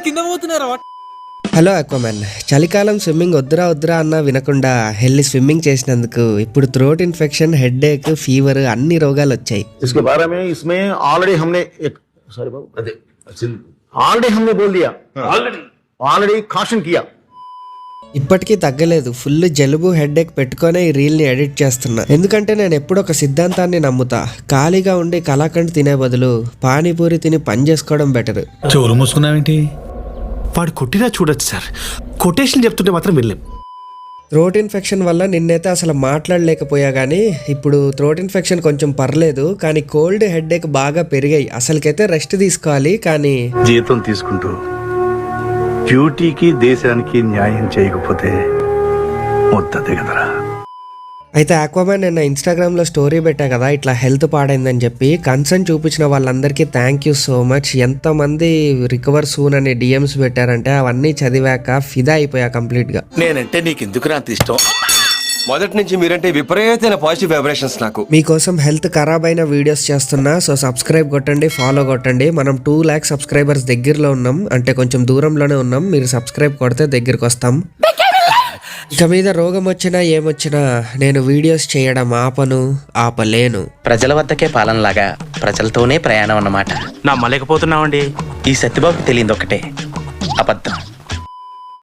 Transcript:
కింద పోతున్నారా? హలో అక్వామన్, చలికాలం స్విమ్మింగ్ వద్దురా వద్దురా అన్నా వినకుండా వెళ్ళి స్విమ్మింగ్ చేసినందుకు ఇప్పుడు థ్రోట్ ఇన్ఫెక్షన్, హెడ్ ఏక్, ఫీవర్ అన్ని రోగాలు వచ్చాయి. ఇప్పటికీ తగ్గలేదు. ఫుల్ జలుబు, హెడ్ ఏక్ పెట్టుకునే ఈ రీల్ ని ఎడిట్ చేస్తున్నా. ఎందుకంటే నేను ఎప్పుడు ఒక సిద్ధాంతాన్ని నమ్ముతా, ఖాళీగా ఉండి కలాకండ్ తినే బదులు పానీపూరి తిని పని చేసుకోవడం బెటర్. చెవులు మూసుకున్నావేంటి? వాడు కొట్టినా చూడొచ్చు సార్, కొటేషన్ చెప్తుంటే మాత్రం వెళ్ళలేం. థ్రోట్ ఇన్ఫెక్షన్ వల్ల నిన్నైతే అసలు మాట్లాడలేకపోయా, కానీ ఇప్పుడు థ్రోట్ ఇన్ఫెక్షన్ కొంచెం పర్లేదు, కానీ కోల్డ్, హెడ్ ఏక్ బాగా పెరిగాయి. అసలుకైతే రెస్ట్ తీసుకోవాలి, కానీ జీతం తీసుకుంటూ డ్యూటీకి దేశానికి న్యాయం చేయకపోతే ముద్దదే కదరా. అయితే ఆక్వామ్యాన్ నిన్న ఇన్స్టాగ్రామ్లో స్టోరీ పెట్టా కదా, ఇట్లా హెల్త్ పాడైందని చెప్పి. కన్సర్న్ చూపించిన వాళ్ళందరికీ థ్యాంక్ యూ సో మచ్. ఎంతమంది రికవర్ సూన్ అని డిఎమ్స్ పెట్టారంటే అవన్నీ చదివాక ఫిదా అయిపోయా కంప్లీట్గా. నేనంటే నీకు ఎందుకు అంత ఇష్టం? మొదటి నుంచి మీరంటే విపరీతమైన పాజిటివ్ వైబ్రేషన్స్ నాకు. మీకోసం హెల్త్ ఖరాబ్ అయిన వీడియోస్ చేస్తున్నా, సో సబ్స్క్రైబ్ కొట్టండి, ఫాలో కొట్టండి. మనం 2 lakh సబ్స్క్రైబర్స్ దగ్గరలో ఉన్నాం, అంటే కొంచెం దూరంలోనే ఉన్నాం. మీరు సబ్స్క్రైబ్ కొడితే దగ్గరికి వస్తాం. ఇక మీద రోగం వచ్చినా ఏమొచ్చినా నేను వీడియోస్ చేయడం ఆపలేను. ప్రజల వద్దకే పాలనలాగా ప్రజలతోనే ప్రయాణం అన్నమాట. నమ్మలేకపోతున్నామండి. ఈ సత్యబాబుకి తెలియదు ఒకటే, అబద్ధం.